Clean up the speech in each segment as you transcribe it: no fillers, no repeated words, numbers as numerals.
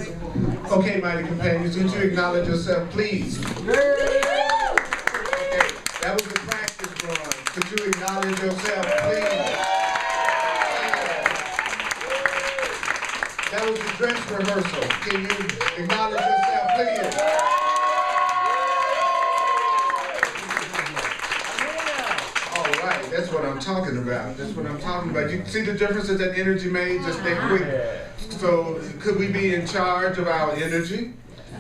Okay, mighty companions, would you acknowledge yourself, please? Okay, that was the practice run. Could you acknowledge yourself, please? That was the dress rehearsal. Can you acknowledge yourself, please? All right, that's what I'm talking about. That's what I'm talking about. You see the difference that that energy made just that quick? So could we be in charge of our energy?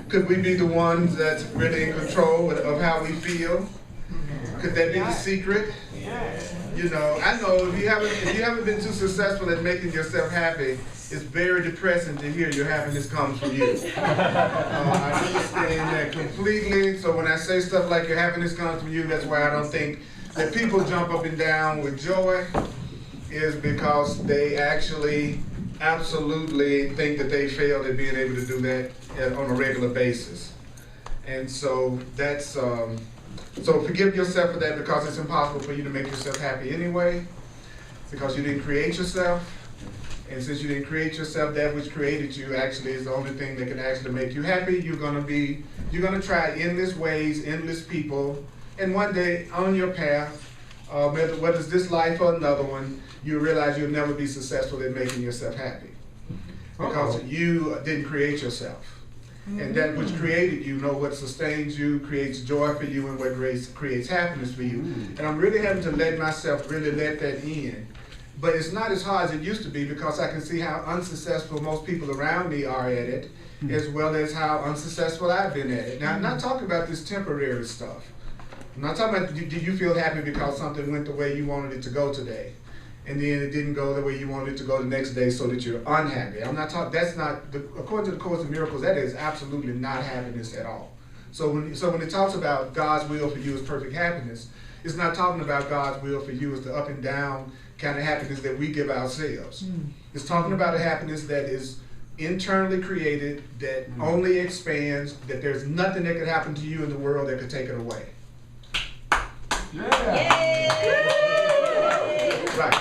Could we be the ones that's really in control of how we feel? Could that be the secret? You know, I know if you haven't been too successful at making yourself happy, it's very depressing to hear your happiness comes from you. I understand that completely. So when I say stuff like your happiness comes from you, that's why I don't think that people jump up and down with joy, is because they actually absolutely think that they failed at being able to do that on a regular basis. And so that's, so forgive yourself for that, because it's impossible for you to make yourself happy anyway, because you didn't create yourself. And since you didn't create yourself, that which created you actually is the only thing that can actually make you happy. You're gonna try endless ways, endless people, and one day on your path, whether it's this life or another one, you realize you'll never be successful at making yourself happy, because you didn't create yourself. And that which created you know what sustains you, creates joy for you, and what creates happiness for you. And I'm really having to let myself really let that in. But it's not as hard as it used to be, because I can see how unsuccessful most people around me are at it, as well as how unsuccessful I've been at it. Now, I'm not talking about this temporary stuff. I'm not talking about, did you feel happy because something went the way you wanted it to go today, and then it didn't go the way you wanted it to go the next day, so that you're unhappy. I'm not talking, that's not, according to the Course of Miracles, that is absolutely not happiness at all. So when it talks about God's will for you is perfect happiness, it's not talking about God's will for you as the up and down kind of happiness that we give ourselves. It's talking about a happiness that is internally created, that only expands, that there's nothing that could happen to you in the world that could take it away. Right.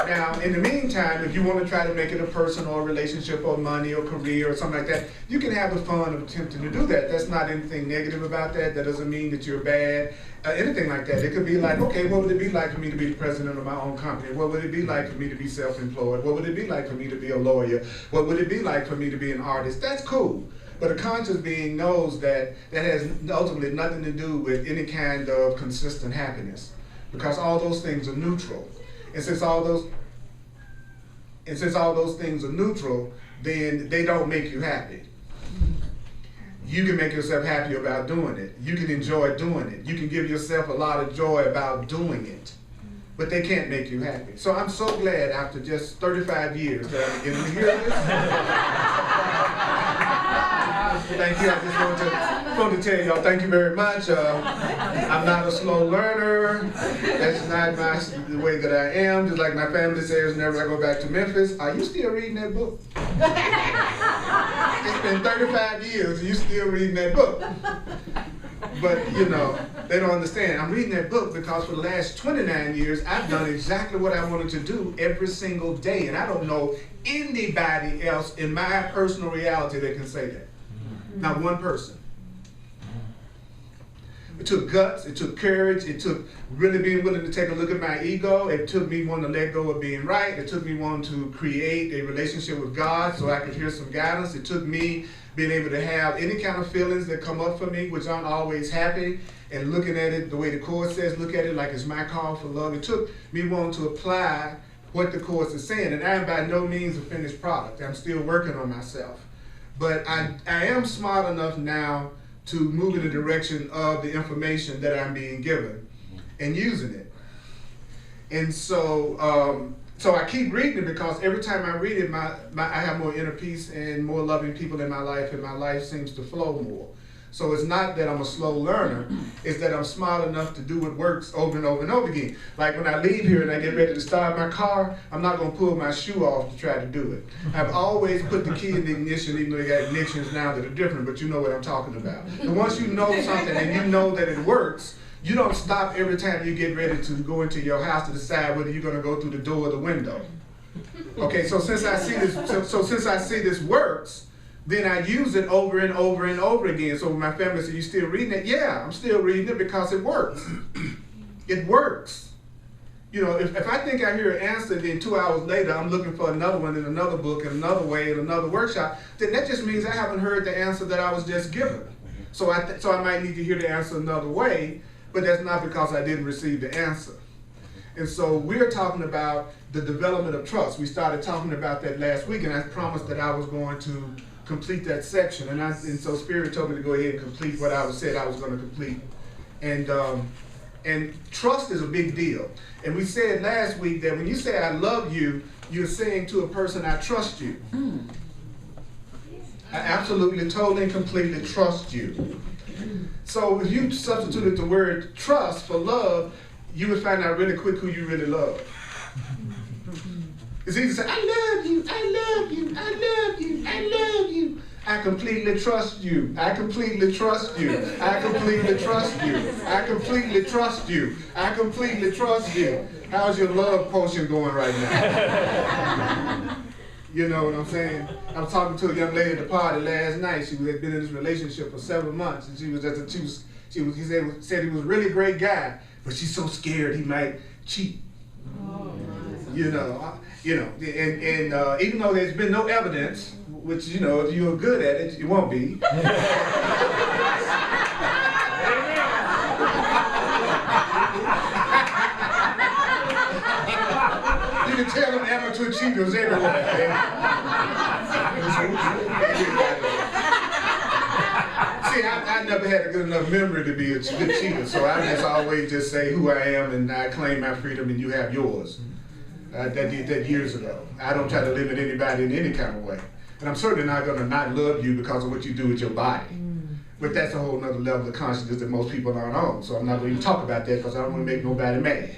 Now, in the meantime, if you want to try to make it a person or a relationship or money or career or something like that, you can have the fun of attempting to do that. That's not anything negative about that. That doesn't mean that you're bad, anything like that. It could be like, okay, what would it be like for me to be the president of my own company? What would it be like for me to be self-employed? What would it be like for me to be a lawyer? What would it be like for me to be an artist? That's cool. But a conscious being knows that that has ultimately nothing to do with any kind of consistent happiness, because all those things are neutral. And since all those things are neutral, then they don't make you happy. You can make yourself happy about doing it. You can enjoy doing it. You can give yourself a lot of joy about doing it. But they can't make you happy. So I'm so glad after just 35 years that I'm beginning to hear this. Thank you. I just wanted to tell y'all thank you very much. I'm not a slow learner. That's not the way that I am. Just like my family says whenever I go back to Memphis, are you still reading that book? It's been 35 years and you still reading that book. But, you know, they don't understand. I'm reading that book because for the last 29 years, I've done exactly what I wanted to do every single day. And I don't know anybody else in my personal reality that can say that. Not one person. It took guts, it took courage, it took really being willing to take a look at my ego, it took me wanting to let go of being right, it took me wanting to create a relationship with God so I could hear some guidance, it took me being able to have any kind of feelings that come up for me, which aren't always happy, and looking at it the way the Course says, look at it like it's my call for love. It took me wanting to apply what the Course is saying, and I am by no means a finished product. I'm still working on myself. But I am smart enough now to move in the direction of the information that I'm being given and using it. And so I keep reading it because every time I read it, I have more inner peace and more loving people in my life, and my life seems to flow more. So it's not that I'm a slow learner, it's that I'm smart enough to do what works over and over and over again. Like when I leave here and I get ready to start my car, I'm not gonna pull my shoe off to try to do it. I've always put the key in the ignition, even though they got ignitions now that are different, but you know what I'm talking about. And once you know something and you know that it works, you don't stop every time you get ready to go into your house to decide whether you're gonna go through the door or the window. Okay, so since I see this works, then I use it over and over and over again. So when my family said, "You still reading it?" Yeah, I'm still reading it because it works. It works. You know, if I think I hear an answer, then 2 hours later I'm looking for another one in another book, in another way, in another workshop, then that just means I haven't heard the answer that I was just given. So I might need to hear the answer another way, but that's not because I didn't receive the answer. And so we're talking about the development of trust. We started talking about that last week, and I promised that I was going to complete that section. And so Spirit told me to go ahead and complete what I said I was going to complete. And trust is a big deal. And we said last week that when you say I love you, you're saying to a person, I trust you. I absolutely, totally, and completely trust you. So if you substituted the word trust for love, you would find out really quick who you really love. It's easy to say, I love you, I love you, I love you, I love you. I completely trust you. I completely trust you. I completely trust you. I completely trust you. I completely trust you. How's your love potion going right now? You know what I'm saying? I was talking to a young lady at the party last night. She had been in this relationship for several months, and he said he was a really great guy, but she's so scared he might cheat. You know, and even though there's been no evidence, which, you know, if you're good at it, you won't be. You can tell them amateur cheaters everywhere. See, I never had a good enough memory to be a good cheater, so I just always just say who I am and I claim my freedom and you have yours. I did that years ago. I don't try to limit anybody in any kind of way. And I'm certainly not going to not love you because of what you do with your body. But that's a whole nother level of consciousness that most people aren't on. So I'm not going to even talk about that because I don't want to make nobody mad.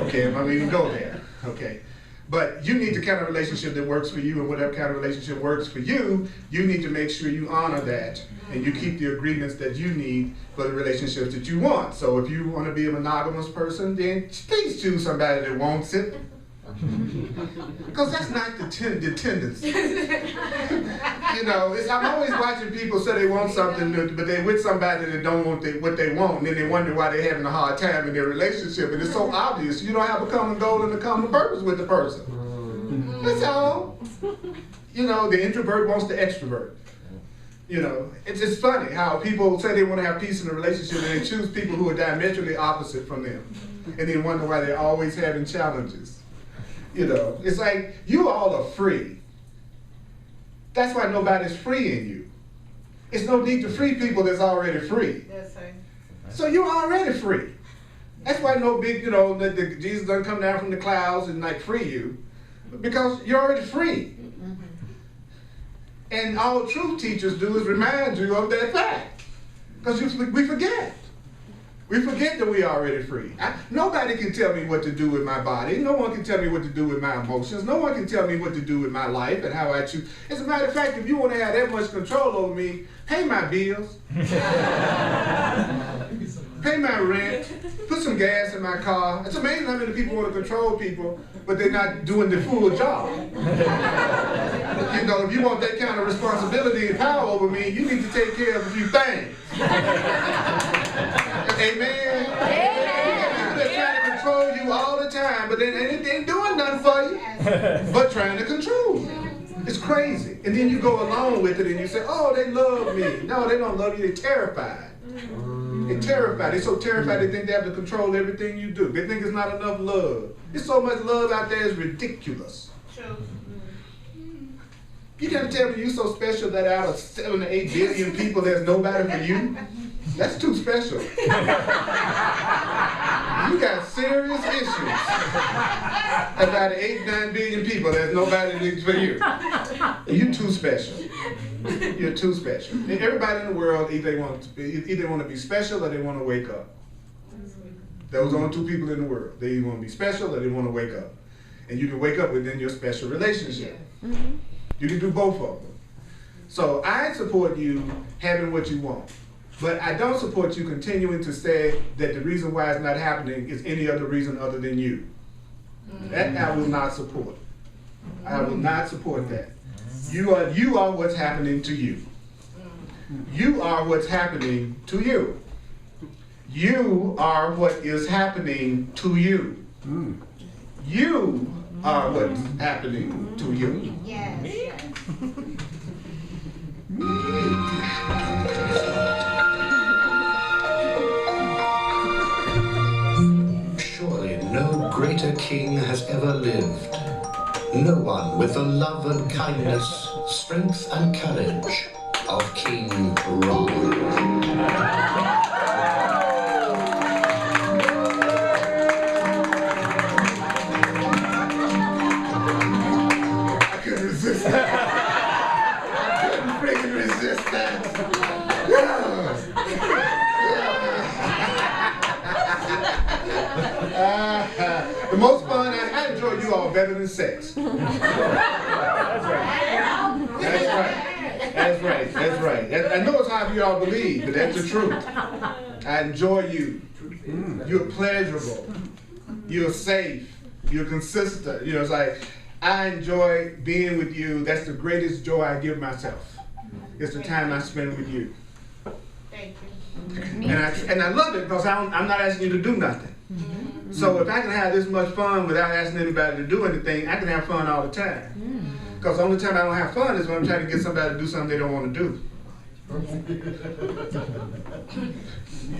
Okay, I'm not going to even go there. Okay. But you need the kind of relationship that works for you, and whatever kind of relationship works for you, you need to make sure you honor that and you keep the agreements that you need for the relationships that you want. So if you want to be a monogamous person, then please choose somebody that wants it. Because that's not the tendency. You know, I'm always watching people say they want something, but they're with somebody that don't want what they want, and then they wonder why they're having a hard time in their relationship. And it's so obvious. You don't have a common goal and a common purpose with the person. That's all. You know, the introvert wants the extrovert. You know, it's just funny how people say they want to have peace in a relationship and they choose people who are diametrically opposite from them. And then wonder why they're always having challenges. You know, it's like, you all are free. That's why nobody's freeing you. It's no need to free people that's already free. Yes, sir. So you're already free. That's why no big, you know, Jesus doesn't come down from the clouds and like free you, because you're already free. And all truth teachers do is remind you of that fact, because we forget. We forget that we are already free. Nobody can tell me what to do with my body. No one can tell me what to do with my emotions. No one can tell me what to do with my life and how I choose. As a matter of fact, if you want to have that much control over me, pay my bills. Pay my rent. Put some gas in my car. It's amazing how many people want to control people, but they're not doing the full job. You know, if you want that kind of responsibility and power over me, you need to take care of a few things. Amen. People that's trying to control you all the time, but they ain't doing nothing for you, but trying to control you. It's crazy. And then you go along with it and you say, oh, they love me. No, they don't love you. They're terrified. They're terrified. They're so terrified they think they have to control everything you do. They think it's not enough love. There's so much love out there, it's ridiculous. You can't tell me you're so special that out of 7 to 8 billion people, there's nobody for you? That's too special. You got serious issues. About 8, 9 billion people, there's nobody for you. You're too special. You're too special. And everybody in the world either want to be special or they want to wake up. Those are only 2 people in the world. They either want to be special or they want to wake up. And you can wake up within your special relationship. You can do both of them. So I support you having what you want. But I don't support you continuing to say that the reason why it's not happening is any other reason other than you. That I will not support. I will not support that. You are what's happening to you. You are what's happening to you. You are what is happening to you. You are what's happening to you. Yes. Surely no greater king has ever lived. No one with the love and kindness, strength and courage of King Ron. Resist that. I couldn't freaking resist that. The most fun, I enjoy you all better than sex. That's right. I know it's hard for you all to believe, but that's the truth. I enjoy you. You're pleasurable. You're safe. You're consistent. You know, it's like, I enjoy being with you. That's the greatest joy I give myself. It's the time I spend with you. Thank you. And I love it because I'm not asking you to do nothing. So if I can have this much fun without asking anybody to do anything, I can have fun all the time. Because the only time I don't have fun is when I'm trying to get somebody to do something they don't want to do.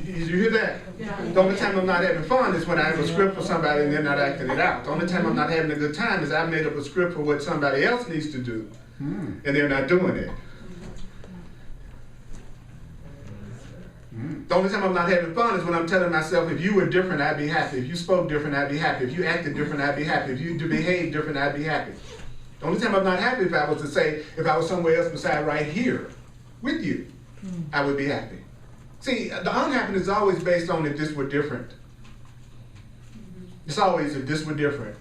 You hear that? The only time I'm not having fun is when I have a script for somebody and they're not acting it out. The only time I'm not having a good time is I've made up a script for what somebody else needs to do and they're not doing it. The only time I'm not having fun is when I'm telling myself, if you were different, I'd be happy. If you spoke different, I'd be happy. If you acted different, I'd be happy. If you behaved different, I'd be happy. The only time I'm not happy if I was to say, if I was somewhere else beside right here with you, I would be happy. See, the unhappiness is always based on if this were different. It's always if this were different.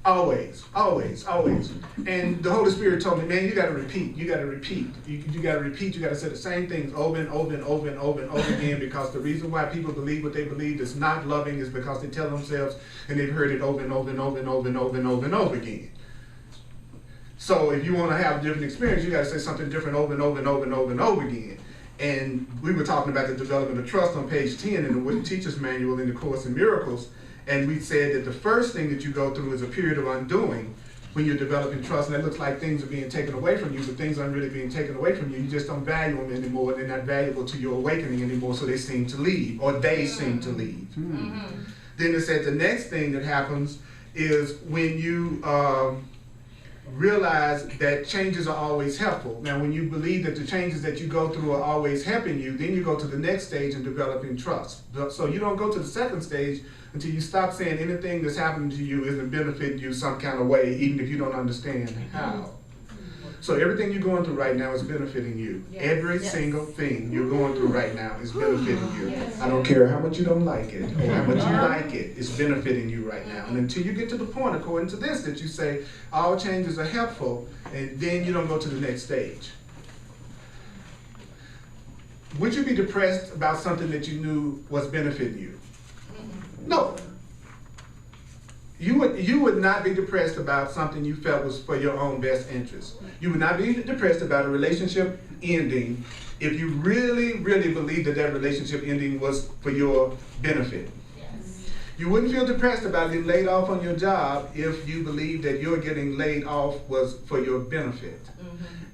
Always. And the Holy Spirit told me, man, you gotta repeat. You gotta repeat. You gotta repeat. You gotta say the same things over and over and over and over and over again, because the reason why people believe what they believe is not loving is because they tell themselves and they've heard it over and over and over and over and over and over and over again. So if you want to have a different experience, you got to say something different over and over and over and over and over again. And we were talking about the development of trust on page 10 in the Teacher's Manual in the Course in Miracles. And we said that the first thing that you go through is a period of undoing when you're developing trust. And it looks like things are being taken away from you, but things aren't really being taken away from you. You just don't value them anymore. They're not valuable to your awakening anymore, so they seem to leave, or they seem to leave. Then it said the next thing that happens is when you realize that changes are always helpful. Now, when you believe that the changes that you go through are always helping you, then you go to the next stage in developing trust. So you don't go to the second stage until you stop saying anything that's happening to you isn't benefiting you some kind of way, even if you don't understand how. So everything you're going through right now is benefiting you. Yes. Every single thing you're going through right now is benefiting you. I don't care how much you don't like it or how much you like it, it's benefiting you right now. And until you get to the point, according to this, that you say all changes are helpful, and then you don't go to the next stage. Would you be depressed about something that you knew was benefiting you? No. You would not be depressed about something you felt was for your own best interest. You would not be depressed about a relationship ending if you really, really believed that that relationship ending was for your benefit. Yes. You wouldn't feel depressed about getting laid off on your job if you believed that your getting laid off was for your benefit.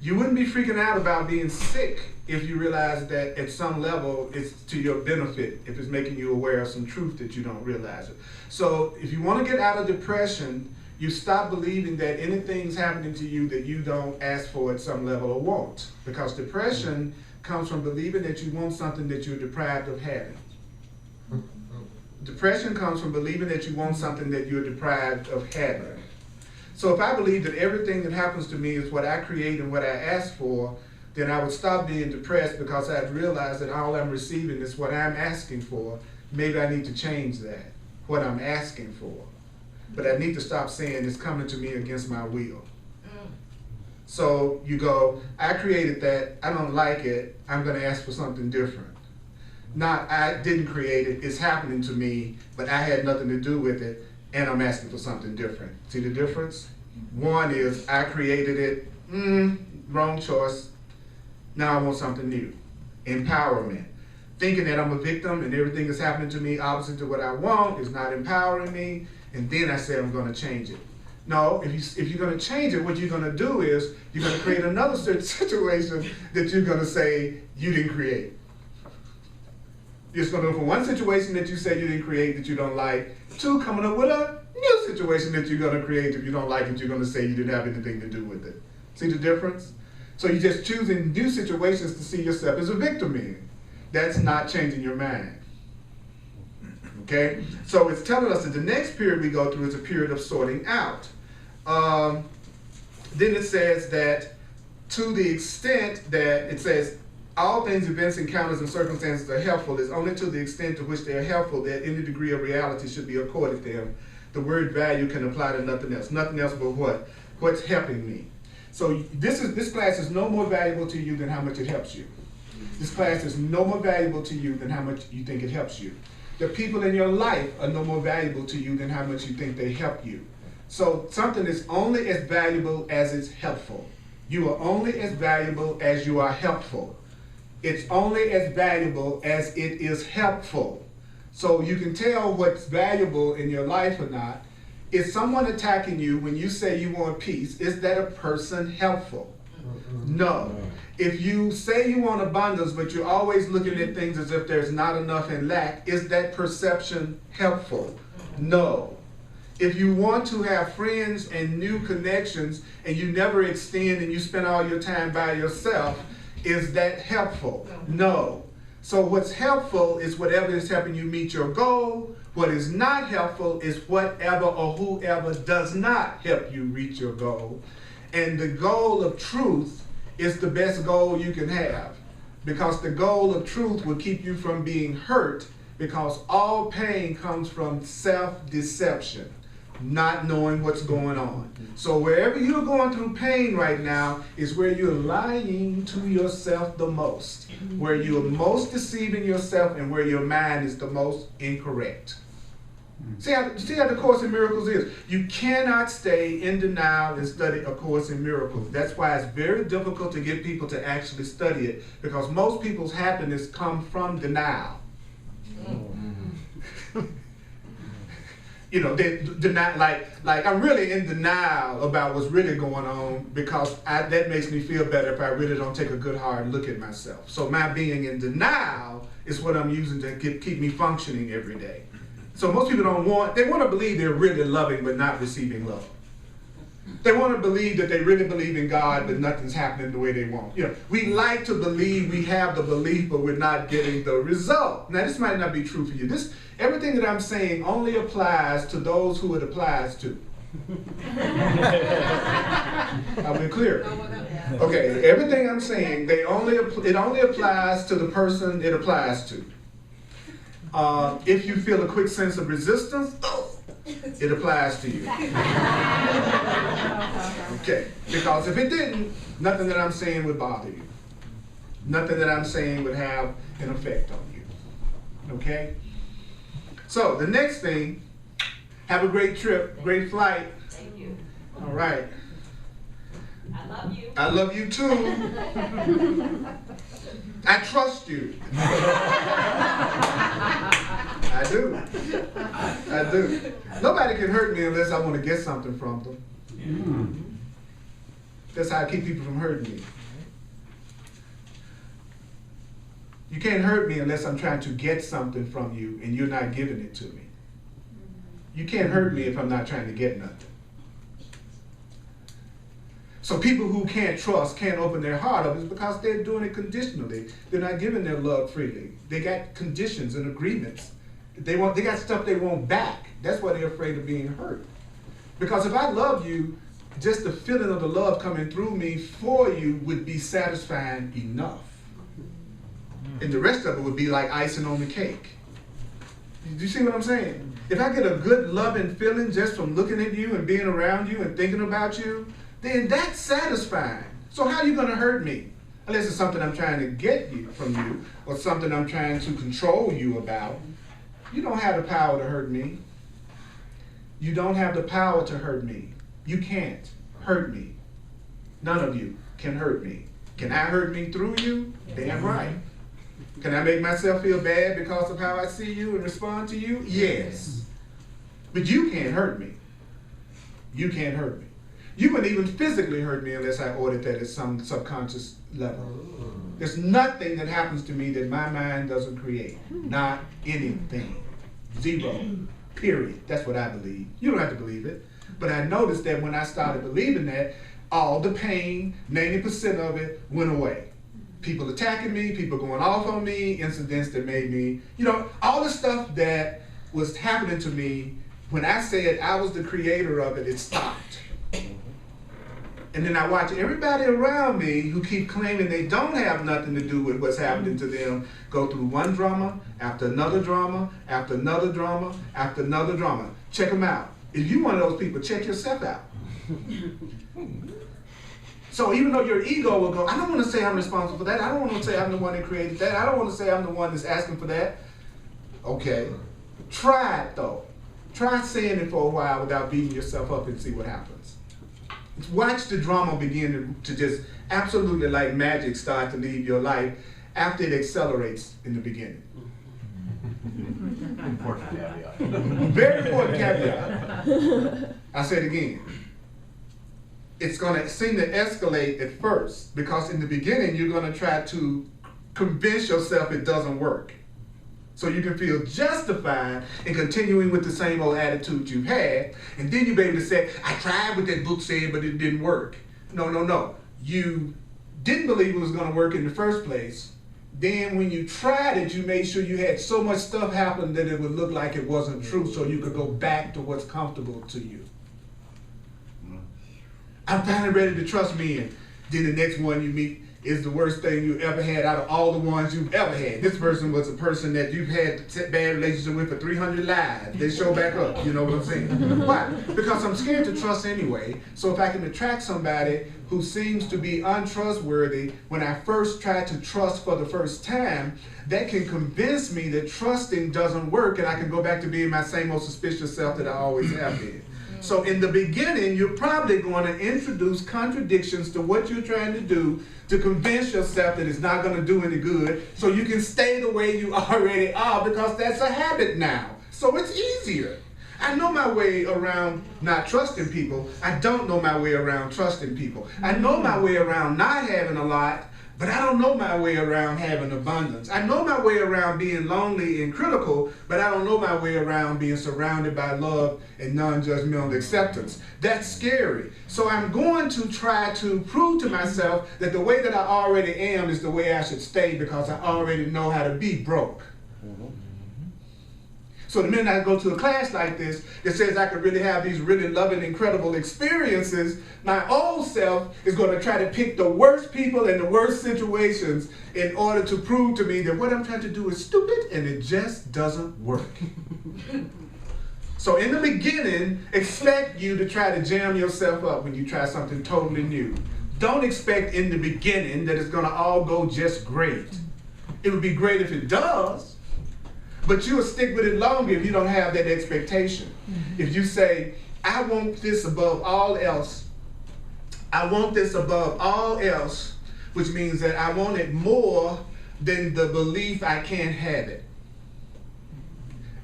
You wouldn't be freaking out about being sick if you realize that at some level it's to your benefit, if it's making you aware of some truth that you don't realize it. So if you want to get out of depression, you stop believing that anything's happening to you that you don't ask for at some level or want. Because depression comes from believing that you want something that you're deprived of having. Depression comes from believing that you want something that you're deprived of having. So if I believe that everything that happens to me is what I create and what I ask for, then I would stop being depressed because I'd realize that all I'm receiving is what I'm asking for. Maybe I need to change that, what I'm asking for. But I need to stop saying it's coming to me against my will. So you go, I created that, I don't like it, I'm going to ask for something different. Not, I didn't create it, it's happening to me, but I had nothing to do with it, and I'm asking for something different. See the difference? One is, I created it, Wrong choice. Now I want something new. Empowerment. Thinking that I'm a victim and everything that's happening to me opposite to what I want is not empowering me, and then I say I'm going to change it. No, if you're going to change it, what you're going to do is you're going to create another situation that you're going to say you didn't create. You're just going to go from one situation that you say you didn't create that you don't like, to coming up with a new situation that you're going to create. If you don't like it, you're going to say you didn't have anything to do with it. See the difference? So you're just choosing new situations to see yourself as a victim in. That's not changing your mind. Okay? So it's telling us that the next period we go through is a period of sorting out. Then it says that to the extent that it says all things, events, encounters, and circumstances are helpful is only to the extent to which they are helpful that any degree of reality should be accorded to them. The word value can apply to nothing else. Nothing else but what? What's helping me. So this class is no more valuable to you than how much it helps you. This class is no more valuable to you than how much you think it helps you. The people in your life are no more valuable to you than how much you think they help you. So something is only as valuable as it's helpful. You are only as valuable as you are helpful. It's only as valuable as it is helpful. So you can tell what's valuable in your life or not. Is someone attacking you when you say you want peace? Is that a person helpful? No. If you say you want abundance, but you're always looking at things as if there's not enough and lack, is that perception helpful? No. If you want to have friends and new connections and you never extend and you spend all your time by yourself, is that helpful? No. So what's helpful is whatever is helping you meet your goal. What is not helpful is whatever or whoever does not help you reach your goal. And the goal of truth is the best goal you can have, because the goal of truth will keep you from being hurt, because all pain comes from self-deception, not knowing what's going on. So wherever you're going through pain right now is where you're lying to yourself the most, where you're most deceiving yourself and where your mind is the most incorrect. See how the Course in Miracles is. You cannot stay in denial and study A Course in Miracles. That's why it's very difficult to get people to actually study it, because most people's happiness come from denial. You know, they deny, like I'm really in denial about what's really going on, because that makes me feel better if I really don't take a good hard look at myself. So my being in denial is what I'm using to keep me functioning every day. So most people they want to believe they're really loving but not receiving love. They want to believe that they really believe in God but nothing's happening the way they want. You know, we like to believe we have the belief but we're not getting the result. Now this might not be true for you. Everything that I'm saying only applies to those who it applies to. I've been clear. Okay, everything I'm saying, it only applies to the person it applies to. If you feel a quick sense of resistance, it applies to you. Okay, because if it didn't, nothing that I'm saying would bother you. Nothing that I'm saying would have an effect on you. Okay? So, the next thing, have a great trip, great flight. Thank you. All right. I love you. I love you too. I trust you. I do. I do. Nobody can hurt me unless I want to get something from them. That's how I keep people from hurting me. You can't hurt me unless I'm trying to get something from you and you're not giving it to me. You can't hurt me if I'm not trying to get nothing. So people who can't trust, can't open their heart up, is because they're doing it conditionally. They're not giving their love freely. They got conditions and agreements. They got stuff they want back. That's why they're afraid of being hurt. Because if I love you, just the feeling of the love coming through me for you would be satisfying enough. And the rest of it would be like icing on the cake. Do you see what I'm saying? If I get a good loving feeling just from looking at you and being around you and thinking about you, then that's satisfying. So how are you going to hurt me? Unless it's something I'm trying to get from you, or something I'm trying to control you about. You don't have the power to hurt me. You don't have the power to hurt me. You can't hurt me. None of you can hurt me. Can I hurt me through you? Damn right. Can I make myself feel bad because of how I see you and respond to you? Yes. But you can't hurt me. You can't hurt me. You wouldn't even physically hurt me unless I ordered that at some subconscious level. There's nothing that happens to me that my mind doesn't create. Not anything. Zero. Period. That's what I believe. You don't have to believe it. But I noticed that when I started believing that, all the pain, 90% of it, went away. People attacking me, people going off on me, incidents that made me, all the stuff that was happening to me, when I said I was the creator of it, it stopped. And then I watch everybody around me who keep claiming they don't have nothing to do with what's happening to them go through one drama after another drama, after another drama, after another drama. Check them out. If you're one of those people, check yourself out. So even though your ego will go, I don't want to say I'm responsible for that. I don't want to say I'm the one that created that. I don't want to say I'm the one that's asking for that. Okay. Try it though. Try saying it for a while without beating yourself up and see what happens. Watch the drama begin to just absolutely like magic start to leave your life after it accelerates in the beginning. Important caveat. Very important caveat. I say it again. It's going to seem to escalate at first because in the beginning you're going to try to convince yourself it doesn't work. So you can feel justified in continuing with the same old attitude you've had, and then you'll be able to say, I tried what that book said, but it didn't work. No. You didn't believe it was going to work in the first place. Then when you tried it, you made sure you had so much stuff happen that it would look like it wasn't true, so you could go back to what's comfortable to you. I'm finally ready to trust me, and then the next one you meet is the worst thing you ever had out of all the ones you've ever had. This person was a person that you've had a bad relationship with for 300 lives. They show back up, you know what I'm saying? Why? Because I'm scared to trust anyway, so if I can attract somebody who seems to be untrustworthy when I first try to trust for the first time, that can convince me that trusting doesn't work and I can go back to being my same old suspicious self that I always have been. So in the beginning, you're probably going to introduce contradictions to what you're trying to do to convince yourself that it's not going to do any good, so you can stay the way you already are because that's a habit now. So it's easier. I know my way around not trusting people. I don't know my way around trusting people. I know my way around not having a lot, but I don't know my way around having abundance. I know my way around being lonely and critical, but I don't know my way around being surrounded by love and non-judgmental acceptance. That's scary. So I'm going to try to prove to myself that the way that I already am is the way I should stay because I already know how to be broke. So the minute I go to a class like this that says I could really have these really loving, incredible experiences, my old self is going to try to pick the worst people and the worst situations in order to prove to me that what I'm trying to do is stupid and it just doesn't work. So in the beginning, expect you to try to jam yourself up when you try something totally new. Don't expect in the beginning that it's going to all go just great. It would be great if it does. But you'll stick with it longer if you don't have that expectation. If you say, I want this above all else. I want this above all else, which means that I want it more than the belief I can't have it.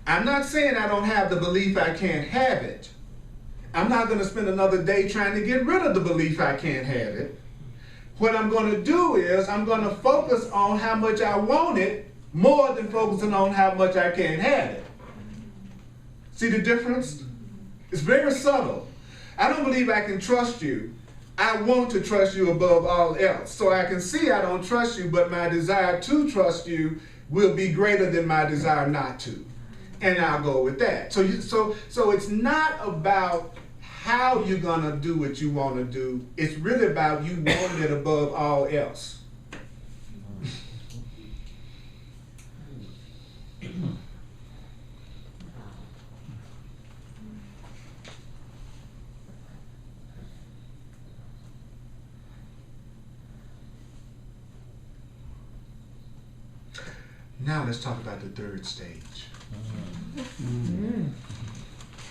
I'm not saying I don't have the belief I can't have it. I'm not going to spend another day trying to get rid of the belief I can't have it. What I'm going to do is I'm going to focus on how much I want it more than focusing on how much I can't have it. See the difference? It's very subtle. I don't believe I can trust you. I want to trust you above all else. So I can see I don't trust you, but my desire to trust you will be greater than my desire not to. And I'll go with that. So it's not about how you're going to do what you want to do. It's really about you wanting it above all else. Now let's talk about the third stage.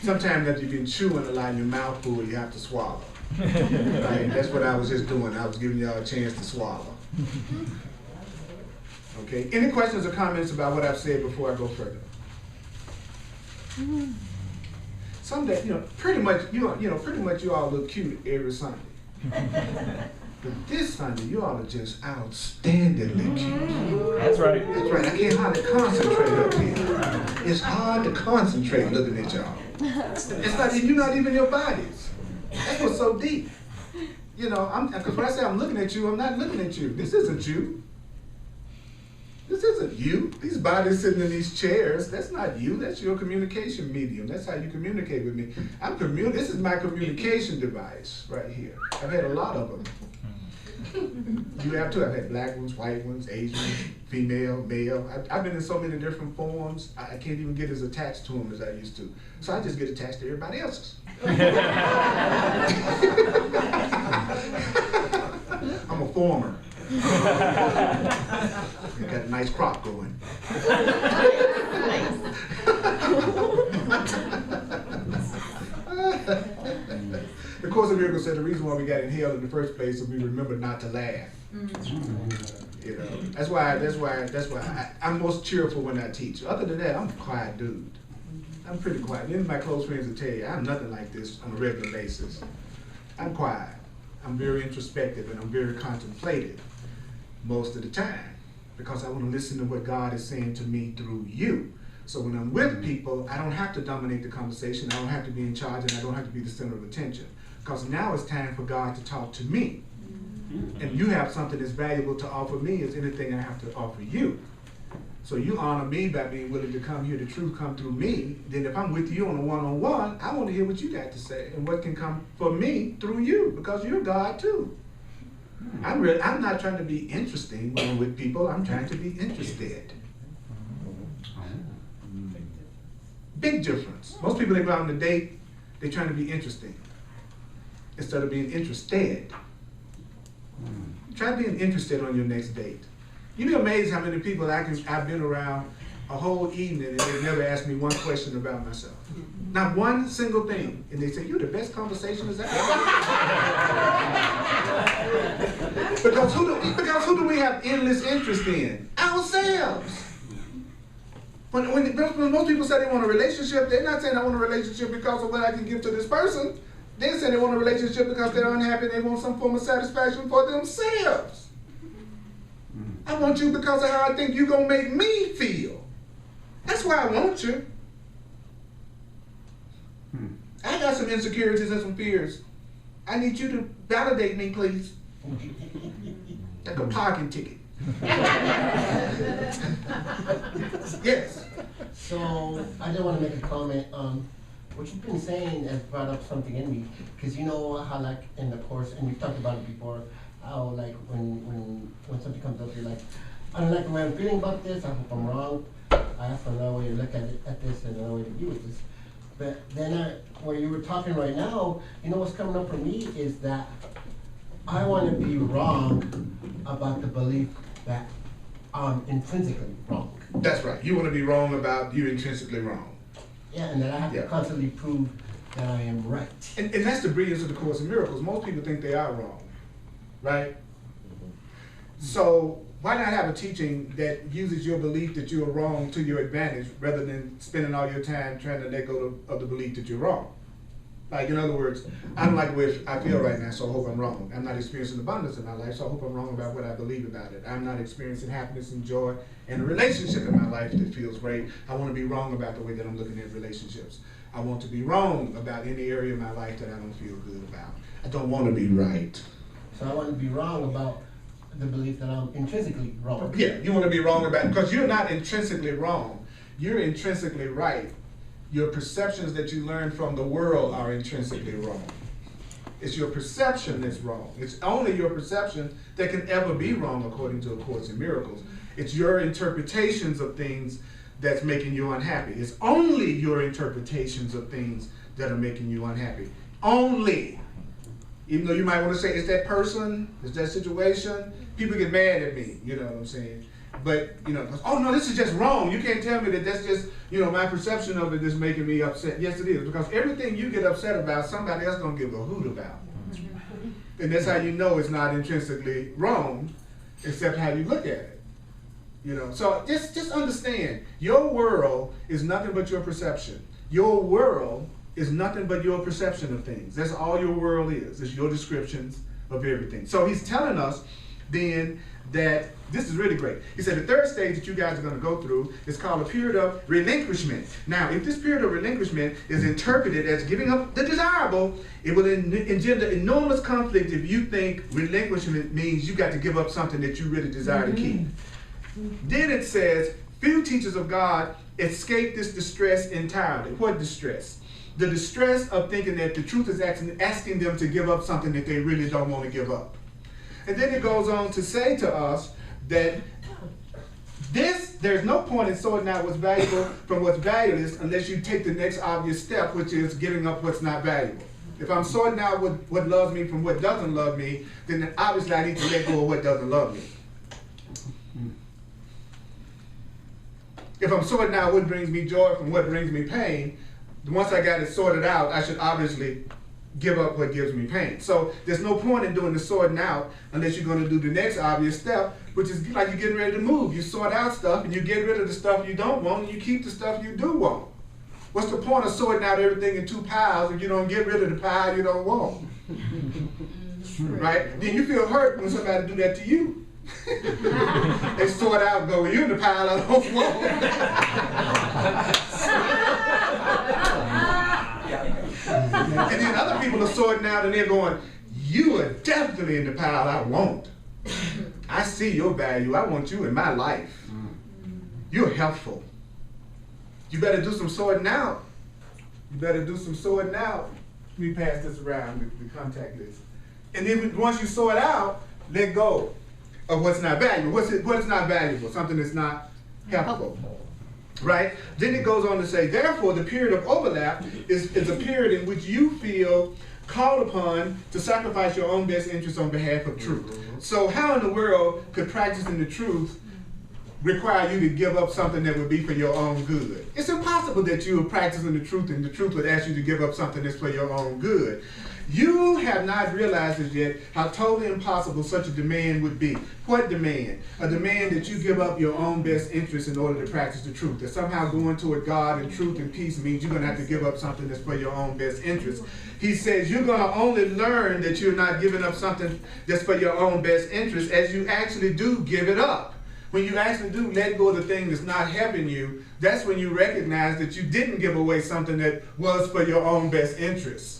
Sometimes after you've been chewing a lot in your mouth full, you have to swallow. Right? That's what I was just doing. I was giving y'all a chance to swallow. Okay. Any questions or comments about what I've said before I go further? Someday, pretty much you all look cute every Sunday. But this Sunday, you all are just outstandingly cute. That's right. That's right. I can't hardly concentrate up here. It's hard to concentrate looking at y'all. It's not you're not even your bodies. That's what's so deep. Because when I say I'm looking at you, I'm not looking at you. This isn't you. This isn't you. These bodies sitting in these chairs, that's not you. That's your communication medium. That's how you communicate with me. This is my communication device right here. I've had a lot of them. You have too. I've had black ones, white ones, Asian, female, male. I've been in so many different forms, I can't even get as attached to them as I used to. So I just get attached to everybody else's. I'm a former. Got a nice crop going. The Course in Miracles said the reason why we got inhaled in the first place is we remembered not to laugh. That's why I'm most cheerful when I teach. Other than that, I'm a quiet dude. I'm pretty quiet. Many of my close friends will tell you I'm nothing like this on a regular basis. I'm quiet. I'm very introspective and I'm very contemplative most of the time because I want to listen to what God is saying to me through you. So when I'm with people, I don't have to dominate the conversation. I don't have to be in charge and I don't have to be the center of attention. Because now it's time for God to talk to me. And you have something that's valuable to offer me as anything I have to offer you. So you honor me by being willing to come here, the truth come through me. Then if I'm with you on a one-on-one, I want to hear what you got to say and what can come for me through you because you're God too. I'm not trying to be interesting when I'm with people. I'm trying to be interested. Big difference. Most people that go out on a date, they're trying to be interesting instead of being interested. Try being interested on your next date. You'd be amazed how many people I've been around a whole evening and they've never asked me one question about myself. Not one single thing. And they say, you're the best conversationalist I've ever had. Because who do we have endless interest in? Ourselves. When most people say they want a relationship, they're not saying I want a relationship because of what I can give to this person. They're saying they want a relationship because they're unhappy and they want some form of satisfaction for themselves. I want you because of how I think you're going to make me feel. That's why I want you. I got some insecurities and some fears. I need you to validate me, please. Like a parking ticket. Yes. So I just want to make a comment on what you've been saying has brought up something in me. Because you know how like in the course, and you've talked about it before, how like when something comes up, you're like, I don't like the way I'm feeling about this, I hope I'm wrong. I have another way to look at this and another way to view with this. But then where you were talking right now, you know what's coming up for me is that I want to be wrong about the belief that I'm intrinsically wrong. That's right. You want to be wrong about you intrinsically wrong. Yeah, and that I have to constantly prove that I am right. And that's the brilliance of the Course in Miracles. Most people think they are wrong, right? So why not have a teaching that uses your belief that you are wrong to your advantage rather than spending all your time trying to let go of the belief that you're wrong? Like, in other words, I don't like the way I feel right now, so I hope I'm wrong. I'm not experiencing abundance in my life, so I hope I'm wrong about what I believe about it. I'm not experiencing happiness and joy and a relationship in my life that feels great. I want to be wrong about the way that I'm looking at relationships. I want to be wrong about any area of my life that I don't feel good about. I don't want to be right. So I want to be wrong about the belief that I'm intrinsically wrong. Yeah, you want to be wrong about it, because you're not intrinsically wrong. You're intrinsically right. Your perceptions that you learn from the world are intrinsically wrong. It's your perception that's wrong. It's only your perception that can ever be wrong according to A Course in Miracles. It's your interpretations of things that's making you unhappy. It's only your interpretations of things that are making you unhappy. Only. Even though you might want to say, it's that person, it's that situation, people get mad at me, you know what I'm saying? But, oh no, this is just wrong. You can't tell me that that's just, my perception of it is making me upset. Yes, it is. Because everything you get upset about, somebody else don't give a hoot about. And that's how you know it's not intrinsically wrong, except how you look at it. You know, so just understand, your world is nothing but your perception. Your world is nothing but your perception of things. That's all your world is. It's your descriptions of everything. So he's telling us then that this is really great. He said the third stage that you guys are going to go through is called a period of relinquishment. Now, if this period of relinquishment is interpreted as giving up the desirable, it will engender enormous conflict if you think relinquishment means you got to give up something that you really desire to keep. Then it says, few teachers of God escape this distress entirely. What distress? The distress of thinking that the truth is asking them to give up something that they really don't want to give up. And then it goes on to say to us that there's no point in sorting out what's valuable from what's valueless unless you take the next obvious step, which is giving up what's not valuable. If I'm sorting out what loves me from what doesn't love me, then obviously I need to let go of what doesn't love me. If I'm sorting out what brings me joy from what brings me pain, once I got it sorted out, I should obviously give up what gives me pain. So there's no point in doing the sorting out unless you're going to do the next obvious step, which is like you're getting ready to move. You sort out stuff and you get rid of the stuff you don't want and you keep the stuff you do want. What's the point of sorting out everything in two piles if you don't get rid of the pile you don't want? Right? Then you feel hurt when somebody do that to you. They sort out and go, well, you're in the pile I don't want. And then other people are sorting out and they're going, you are definitely in the pile I want. I see your value. I want you in my life. You're helpful. You better do some sorting out. You better do some sorting out. Let me pass this around, the contact list. And then once you sort out, let go of what's not valuable. What's not valuable? Something that's not helpful. Right? Then it goes on to say, therefore, the period of overlap is a period in which you feel called upon to sacrifice your own best interests on behalf of truth. So how in the world could practicing the truth require you to give up something that would be for your own good? It's impossible that you are practicing the truth and the truth would ask you to give up something that's for your own good. You have not realized as yet how totally impossible such a demand would be. What demand? A demand that you give up your own best interest in order to practice the truth. That somehow going toward God and truth and peace means you're going to have to give up something that's for your own best interest. He says you're going to only learn that you're not giving up something that's for your own best interest as you actually do give it up. When you actually do let go of the thing that's not helping you, that's when you recognize that you didn't give away something that was for your own best interest.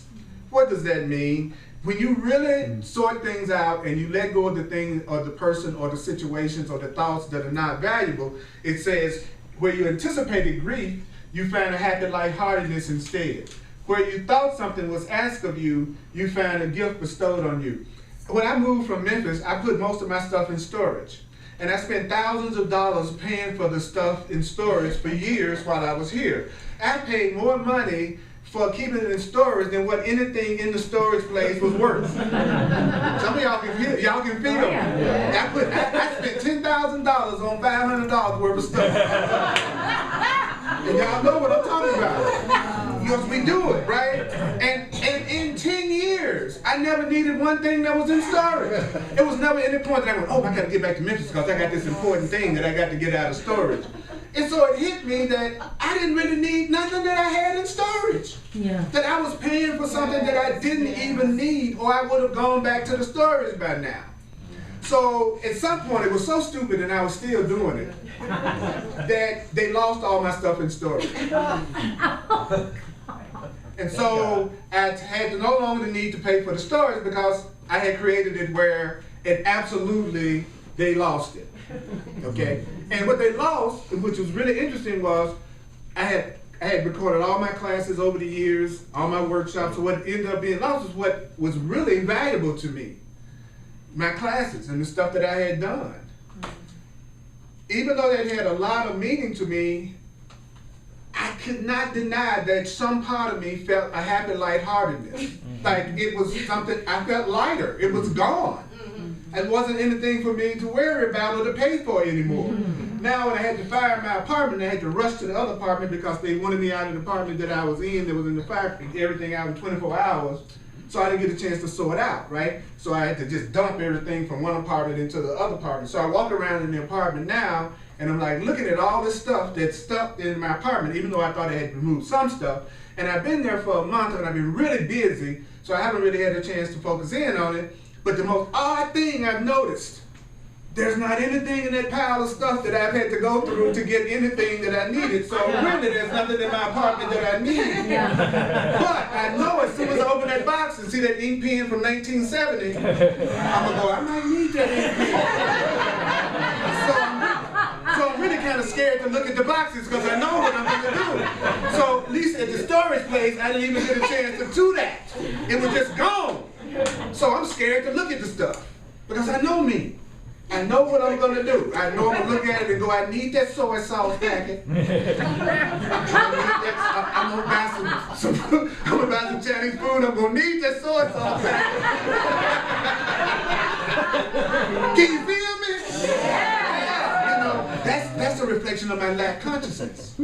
What does that mean? When you really sort things out and you let go of the thing or the person or the situations or the thoughts that are not valuable, it says where you anticipated grief, you find a happy lightheartedness instead. Where you thought something was asked of you, you find a gift bestowed on you. When I moved from Memphis, I put most of my stuff in storage. And I spent thousands of dollars paying for the stuff in storage for years while I was here. I paid more money for keeping it in storage than what anything in the storage place was worth. Some of y'all can feel it. Y'all can feel it. I spent $10,000 on $500 worth of stuff. And y'all know what I'm talking about. Because we do it, right? And in 10 years, I never needed one thing that was in storage. It was never any point that I went, oh, I got to get back to Memphis because I got this important thing that I got to get out of storage. And so it hit me that I didn't really need nothing that I had in storage. Yeah. That I was paying for something that I didn't even need, or I would have gone back to the storage by now. So at some point it was so stupid, and I was still doing it, that they lost all my stuff in storage. And so I had no longer the need to pay for the storage because I had created it where it absolutely, they lost it. Okay? And what they lost, which was really interesting, was I had recorded all my classes over the years, all my workshops, so what ended up being lost was what was really valuable to me. My classes and the stuff that I had done. Even though that had a lot of meaning to me, I could not deny that some part of me felt a happy lightheartedness. Like it was something, I felt lighter. It was gone. It wasn't anything for me to worry about or to pay for anymore. Now when I had to fire my apartment, I had to rush to the other apartment because they wanted me out of the apartment that I was in. That was in the fire, everything out in 24 hours. So I didn't get a chance to sort out, right? So I had to just dump everything from one apartment into the other apartment. So I walk around in the apartment now, and I'm like looking at all this stuff that's stuck in my apartment, even though I thought I had removed some stuff. And I've been there for a month, and I've been really busy, so I haven't really had a chance to focus in on it. But the most odd thing I've noticed, there's not anything in that pile of stuff that I've had to go through to get anything that I needed. So really, there's nothing in my apartment that I need. But I know as soon as I open that box and see that ink pen from 1970, I'm gonna go, I might need that ink pen. So I'm really kind of scared to look at the boxes because I know what I'm gonna do. So at least at the storage place, I didn't even get a chance to do that. It was just gone. So I'm scared to look at the stuff because I know me. I know what I'm gonna do. I know I'm gonna look at it and go, I need that soy sauce packet. I'm gonna buy some Chinese food. I'm gonna need that soy sauce packet. Can you feel me? Yeah. You know, that's a reflection of my lack consciousness.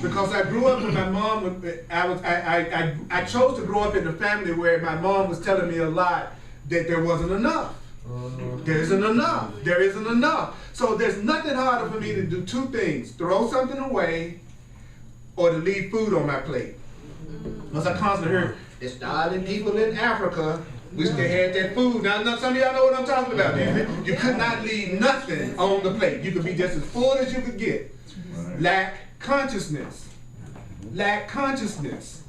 Because I grew up with my mom. I chose to grow up in a family where my mom was telling me a lot that there wasn't enough. There isn't enough. There isn't enough. So there's nothing harder for me to do two things: throw something away, or to leave food on my plate. Because I constantly heard, there's starving people in Africa wish they had that food. Now some of y'all know what I'm talking about. You could not leave nothing on the plate. You could be just as full as you could get. Lack consciousness. Lack consciousness.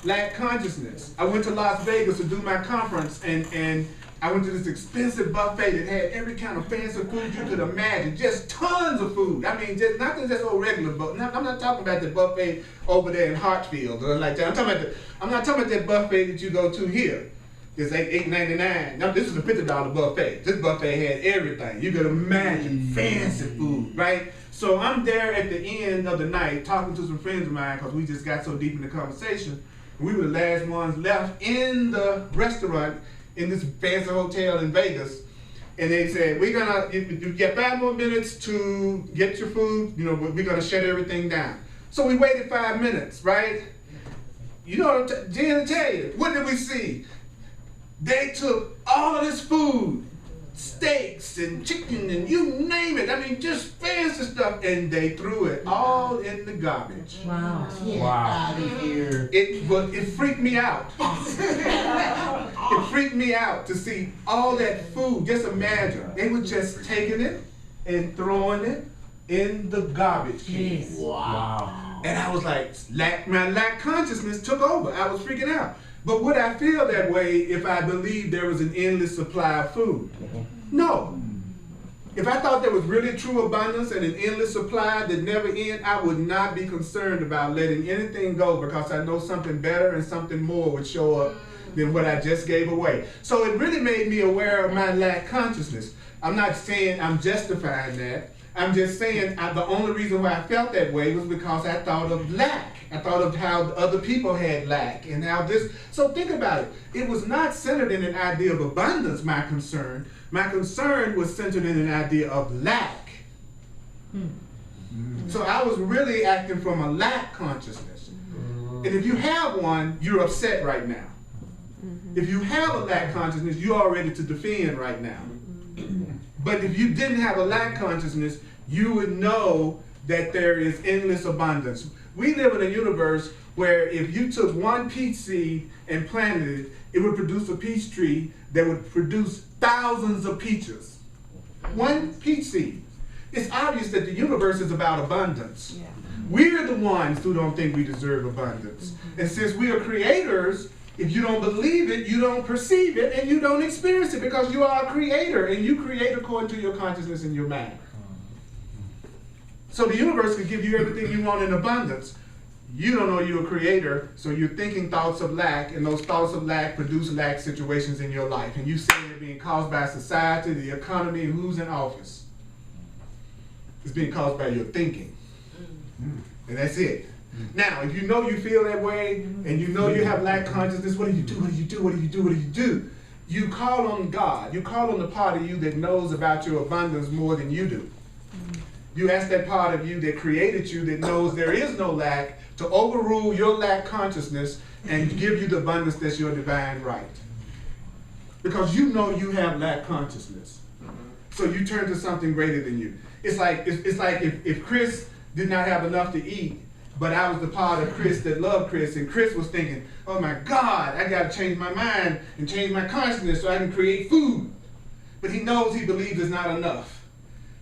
Lack consciousness. I went to Las Vegas to do my conference, and I went to this expensive buffet that had every kind of fancy food you could imagine. Just tons of food. I mean, just not just old regular buffet. I'm not talking about the buffet over there in Hartsfield or like that. I'm not talking about that buffet that you go to here. It's $8.99. Now this is a $50 buffet. This buffet had everything. You could imagine fancy food, right? So I'm there at the end of the night talking to some friends of mine because we just got so deep in the conversation. We were the last ones left in the restaurant in this fancy hotel in Vegas, and they said, you get 5 more minutes to get your food, you know, we're gonna shut everything down. So we waited 5 minutes, right? You know, Jen, tell you, what did we see? They took all of this food, steaks and chicken and you name it, I mean, just fancy stuff, and they threw it all in the garbage. Wow. Get out of here. It freaked me out. It freaked me out to see all that food. Just imagine. They were just taking it and throwing it in the garbage can. Wow. And I was like, my lack consciousness took over. I was freaking out. But would I feel that way if I believed there was an endless supply of food? No. If I thought there was really true abundance and an endless supply that never ends, I would not be concerned about letting anything go because I know something better and something more would show up than what I just gave away. So it really made me aware of my lack consciousness. I'm not saying I'm justifying that. I'm just saying the only reason why I felt that way was because I thought of lack. I thought of how other people had lack and how this. So think about it. It was not centered in an idea of abundance, my concern. My concern was centered in an idea of lack. So I was really acting from a lack consciousness. And if you have one, you're upset right now. If you have a lack consciousness, you are ready to defend right now. But if you didn't have a lack consciousness, you would know that there is endless abundance. We live in a universe where if you took one peach seed and planted it, it would produce a peach tree that would produce thousands of peaches. One peach seed. It's obvious that the universe is about abundance. Yeah. We're the ones who don't think we deserve abundance. And since we are creators, if you don't believe it, you don't perceive it, and you don't experience it because you are a creator, and you create according to your consciousness and your mind. So the universe could give you everything you want in abundance. You don't know you're a creator, so you're thinking thoughts of lack, and those thoughts of lack produce lack situations in your life. And you say they're being caused by society, the economy, and who's in office. It's being caused by your thinking. And that's it. Now, if you know you feel that way, and you know you have lack consciousness, what do you do? What do you do? What do you do? What do you do? You call on God. You call on the part of you that knows about your abundance more than you do. You ask that part of you that created you, that knows there is no lack, to overrule your lack consciousness and give you the abundance that's your divine right. Because you know you have lack consciousness. So you turn to something greater than you. It's like if Chris did not have enough to eat, but I was the part of Chris that loved Chris, and Chris was thinking, oh my God, I gotta change my mind and change my consciousness so I can create food. But he knows, he believes it's not enough.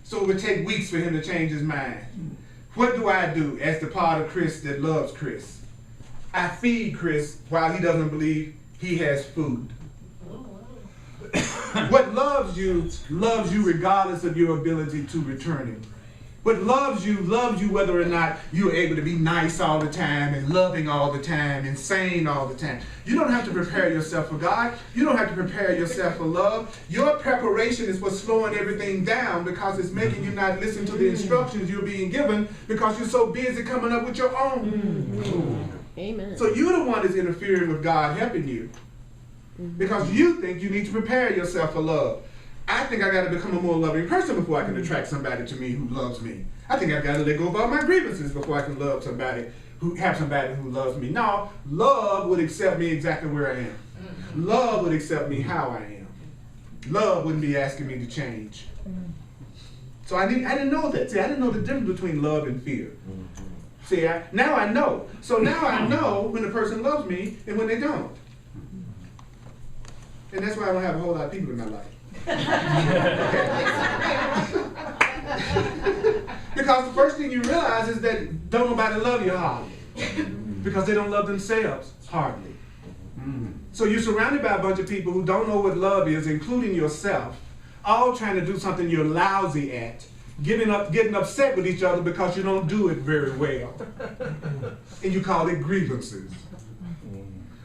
So it would take weeks for him to change his mind. What do I do as the part of Chris that loves Chris? I feed Chris while he doesn't believe he has food. What loves you regardless of your ability to return it. What loves you whether or not you're able to be nice all the time and loving all the time and sane all the time. You don't have to prepare yourself for God. You don't have to prepare yourself for love. Your preparation is what's slowing everything down because it's making you not listen to the instructions you're being given because you're so busy coming up with your own. Amen. So you're the one that's interfering with God helping you because you think you need to prepare yourself for love. I think I got to become a more loving person before I can attract somebody to me who loves me. I think I've got to let go of all my grievances before I can love somebody who loves me. No, love would accept me exactly where I am. Love would accept me how I am. Love wouldn't be asking me to change. So I didn't know that. See, I didn't know the difference between love and fear. See, now I know. So now I know when a person loves me and when they don't. And that's why I don't have a whole lot of people in my life. Because the first thing you realize is that don't nobody love you hardly. Because they don't love themselves hardly. So you're surrounded by a bunch of people who don't know what love is, including yourself, all trying to do something you're lousy at, getting upset with each other because you don't do it very well. And you call it grievances.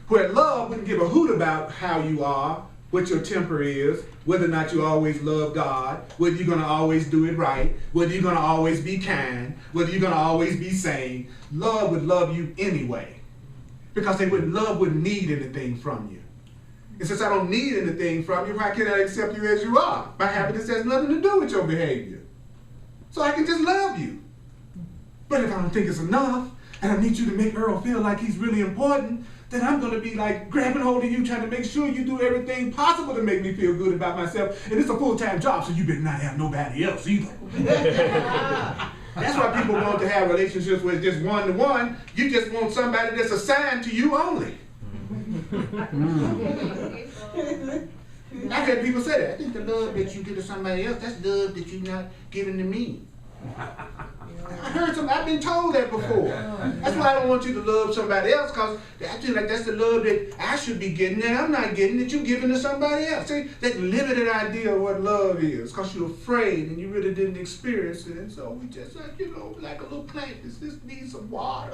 Where love wouldn't give a hoot about how you are, what your temper is, whether or not you always love God, whether you're going to always do it right, whether you're going to always be kind, whether you're going to always be sane. Love would love you anyway. Because love wouldn't need anything from you. And since I don't need anything from you, why can't I accept you as you are? My happiness has nothing to do with your behavior. So I can just love you. But if I don't think it's enough, and I need you to make Earl feel like he's really important, then I'm going to be like grabbing hold of you, trying to make sure you do everything possible to make me feel good about myself. And it's a full-time job, so you better not have nobody else either. That's why people want to have relationships where it's just one-to-one. You just want somebody that's assigned to you only. I've had people say that. I think the love that you give to somebody else, that's love that you're not giving to me. I've been told that before. That's why I don't want you to love somebody else, because I feel like that's the love that I should be getting and I'm not getting that you're giving to somebody else. See, that limited idea of what love is, because you're afraid and you really didn't experience it. And so we just like, like a little plant that just needs some water.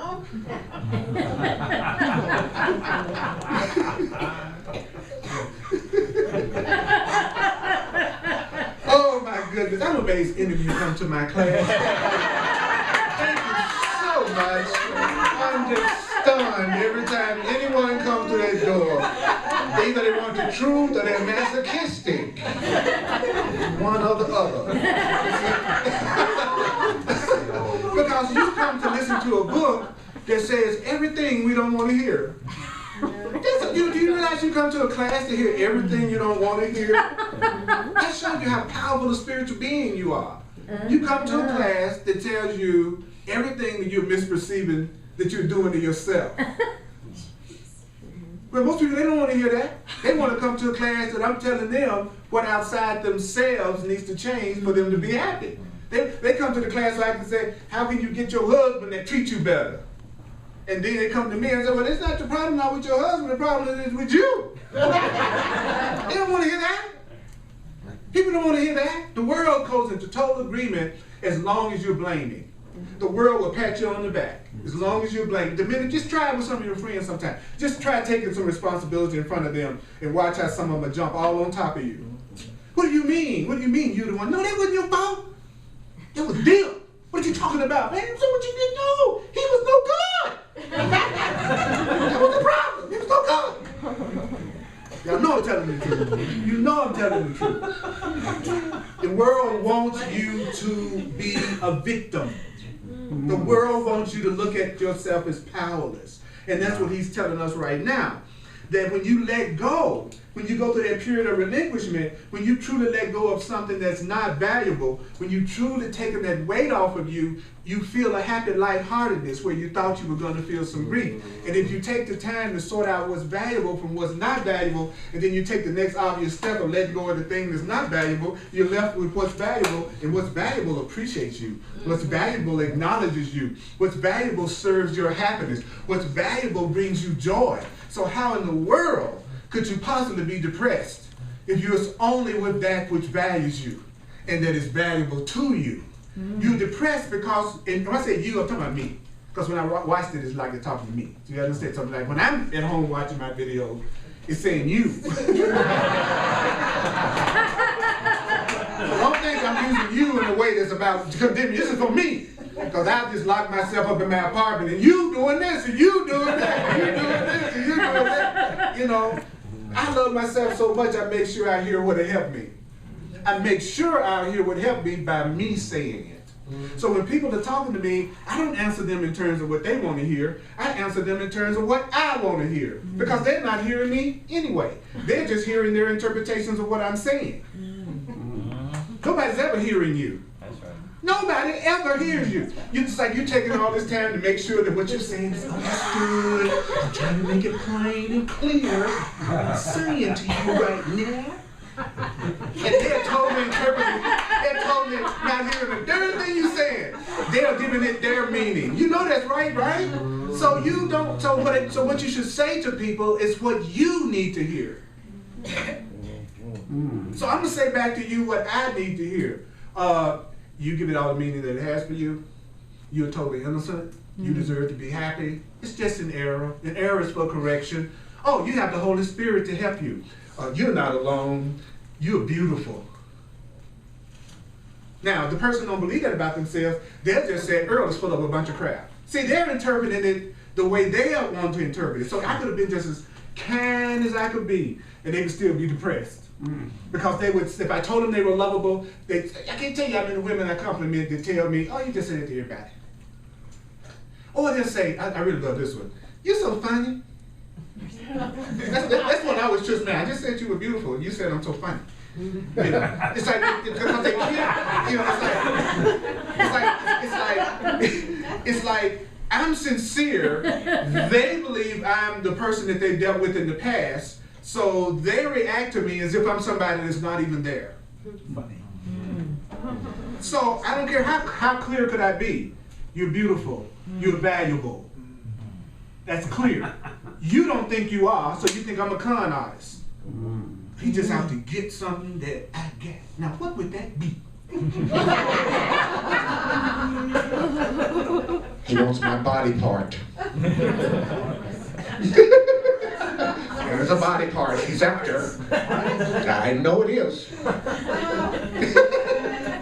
Oh my goodness, I'm amazed any of you come to my class. Thank you so much. I'm just stunned every time anyone comes to that door. Either they want the truth or they're masochistic. One or the other. Because you come to listen to a book that says everything we don't want to hear. Do you realize you come to a class to hear everything you don't want to hear? That shows you how powerful a spiritual being you are. You come to a class that tells you everything that you're misperceiving that you're doing to yourself. But most people, they don't want to hear that. They want to come to a class that I'm telling them what outside themselves needs to change for them to be happy. They come to the class so I can say, how can you get your husband that treats you better? And then they come to me and say, well, it's not the problem not with your husband, the problem is with you. They don't want to hear that. People don't want to hear that. The world goes into total agreement as long as you're blaming. The world will pat you on the back as long as you're blaming. The minute, just try it with some of your friends sometime. Just try taking some responsibility in front of them and watch how some of them jump all on top of you. What do you mean? What do you mean you're the one? No, that wasn't your fault. That was them. What are you talking about? Man, so what you didn't know? He was no good. That was the problem. He was no good. Y'all know I'm telling the truth. You know I'm telling the truth. The world wants you to be a victim. The world wants you to look at yourself as powerless. And that's what he's telling us right now. That when you let go, when you go through that period of relinquishment, when you truly let go of something that's not valuable, when you truly taking that weight off of you, you feel a happy lightheartedness where you thought you were going to feel some grief. And if you take the time to sort out what's valuable from what's not valuable, and then you take the next obvious step of letting go of the thing that's not valuable, you're left with what's valuable, and what's valuable appreciates you. What's valuable acknowledges you. What's valuable serves your happiness. What's valuable brings you joy. So how in the world could you possibly be depressed if you're only with that which values you and that is valuable to you? You're depressed because, and when I say you, I'm talking about me. Because when I watched it, it's like they're talking to me. So you understand something like when I'm at home watching my videos, it's saying you. So don't think I'm using you in a way that's about to condemn you. This is for me. Because I just locked myself up in my apartment and you doing this and you doing that and you doing this and you doing that. You know, I love myself so much I make sure I hear what will help me. I make sure I hear what helped me by me saying it. So when people are talking to me, I don't answer them in terms of what they want to hear. I answer them in terms of what I want to hear. Because they're not hearing me anyway. They're just hearing their interpretations of what I'm saying. Nobody's ever hearing you. Nobody ever hears you. You just like you're taking all this time to make sure that what you're saying is understood. I'm trying to make it plain and clear what I'm saying to you right now. And they're totally interpreting. They're totally not hearing a darn thing you're saying. They're giving it their meaning. You know that's right, right? So you don't. So what you should say to people is what you need to hear. So I'm gonna say back to you what I need to hear. You give it all the meaning that it has for you. You're totally innocent. You deserve to be happy. It's just an error. An error is for correction. Oh, you have the Holy Spirit to help you. You're not alone. You're beautiful. Now, the person don't believe that about themselves. They'll just say, Earl is full of a bunch of crap. See, they're interpreting it the way they want to interpret it. So I could have been just as kind as I could be, and they would still be depressed. Because they would, if I told them they were lovable, I can't tell you how many women I compliment that tell me, oh, you just say it to everybody. Or they'll say, I really love this one. You're so funny. That's when I was just mad. I just said you were beautiful, and you said I'm so funny. You know, it's like because they can't. You know, it's like I'm sincere. They believe I'm the person that they dealt with in the past. So they react to me as if I'm somebody that's not even there. Funny. So I don't care how clear could I be. You're beautiful. You're valuable. That's clear. You don't think you are, so you think I'm a con artist. He just out to get something that I get. Now what would that be? He wants my body part. There's a body part he's after. I know it is.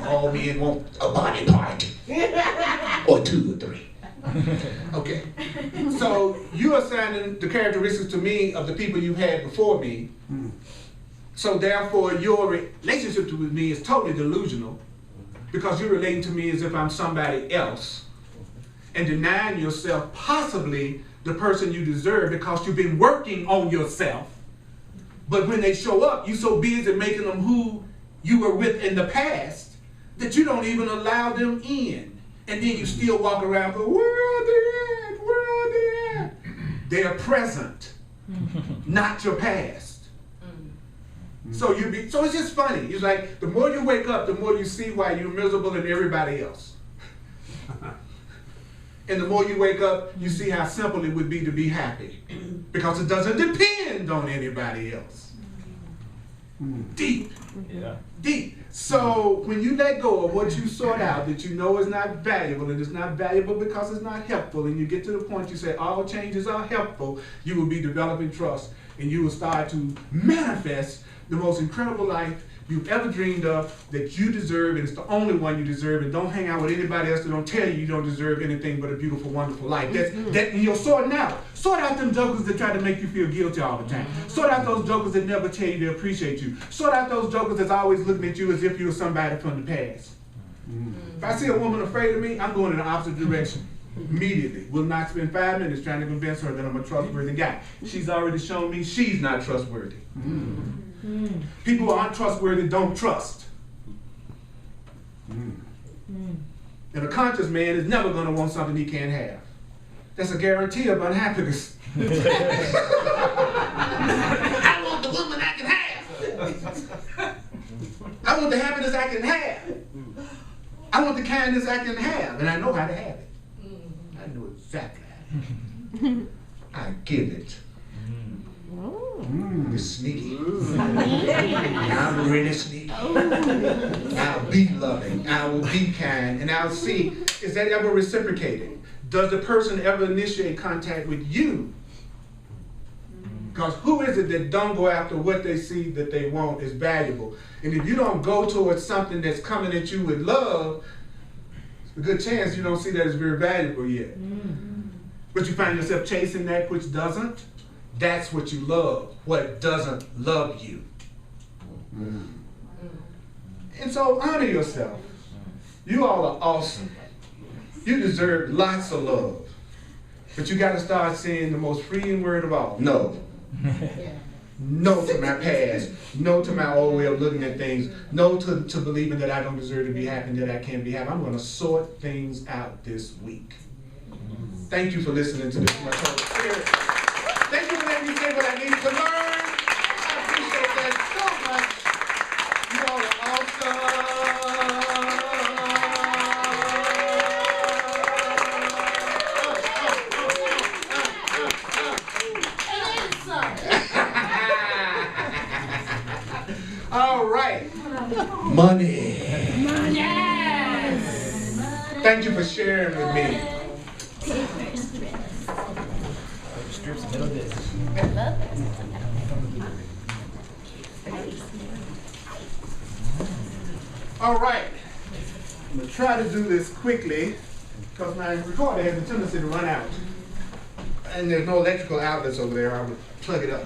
All men want a body part. Or 2 or 3. Okay. So you're assigning the characteristics to me of the people you had before me. So therefore your relationship with me is totally delusional because you're relating to me as if I'm somebody else and denying yourself possibly the person you deserve because you've been working on yourself. But when they show up, you're so busy making them who you were with in the past that you don't even allow them in. And then you still walk around going, where are they at? Where are they at? They are present, not your past. So it's just funny. It's like the more you wake up, the more you see why you're miserable than everybody else. And the more you wake up, you see how simple it would be to be happy. Because it doesn't depend on anybody else. Deep. Yeah. Deep. So when you let go of what you sort out that you know is not valuable, and it's not valuable because it's not helpful, and you get to the point you say all changes are helpful, you will be developing trust, and you will start to manifest the most incredible life you've ever dreamed of that you deserve, and it's the only one you deserve, and don't hang out with anybody else that don't tell you don't deserve anything but a beautiful, wonderful life. That you're sorting out. Sort out them jokers that try to make you feel guilty all the time. Sort out those jokers that never tell you they appreciate you. Sort out those jokers that's always looking at you as if you were somebody from the past. If I see a woman afraid of me, I'm going in the opposite direction. Immediately. Will not spend 5 minutes trying to convince her that I'm a trustworthy guy. She's already shown me she's not trustworthy. People who aren't trustworthy don't trust. And a conscious man is never going to want something he can't have. That's a guarantee of unhappiness. I want the woman I can have. I want the happiness I can have. I want the kindness I can have, and I know how to have it. I know exactly how to have it. I give it. It's sneaky. I'm really sneaky. I'll be loving. I will be kind. And I'll see, is that ever reciprocated? Does the person ever initiate contact with you? Because who is it that don't go after what they see that they want is valuable? And if you don't go towards something that's coming at you with love, it's a good chance you don't see that as very valuable yet. But you find yourself chasing that which doesn't. That's what you love, what doesn't love you. And so honor yourself. You all are awesome. You deserve lots of love. But you got to start saying the most freeing word of all, no. No to my past. No to my old way of looking at things. No to believing that I don't deserve to be happy and that I can't be happy. I'm going to sort things out this week. Thank you for listening to this much Holy Spirit. Thank you for letting me say what I need to learn. I appreciate that so much. You all are awesome. All right. Money. Yes. Thank you for sharing with me. All right, I'm going to try to do this quickly because my recorder has a tendency to run out. And there's no electrical outlets over there. I would plug it up.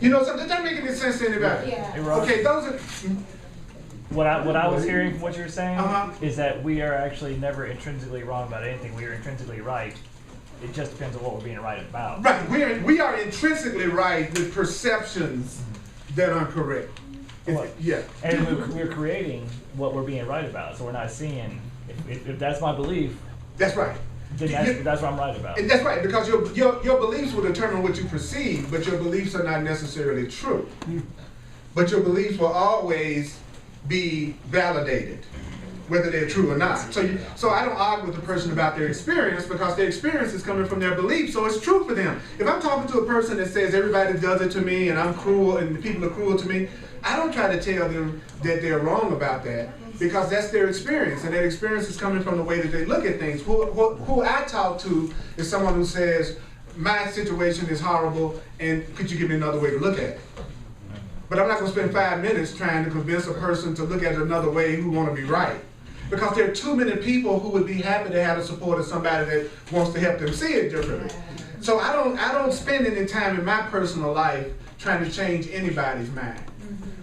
You know something? Does that make any sense to anybody? Yeah. Okay, those are... What I was hearing from what you were saying is that we are actually never intrinsically wrong about anything. We are intrinsically right. It just depends on what we're being right about. Right. We are intrinsically right with perceptions that aren't correct. Yeah. And we're creating what we're being right about. So we're not seeing, if that's my belief, that's right. Then that's what I'm right about. And that's right, because your beliefs will determine what you perceive, but your beliefs are not necessarily true. But your beliefs will always be validated, whether they're true or not. So I don't argue with the person about their experience because their experience is coming from their belief, so it's true for them. If I'm talking to a person that says everybody does it to me and I'm cruel and people are cruel to me, I don't try to tell them that they're wrong about that because that's their experience, and that experience is coming from the way that they look at things. Who I talk to is someone who says, my situation is horrible and could you give me another way to look at it? But I'm not going to spend 5 minutes trying to convince a person to look at it another way who want to be right. Because there are too many people who would be happy to have the support of somebody that wants to help them see it differently. So I don't spend any time in my personal life trying to change anybody's mind.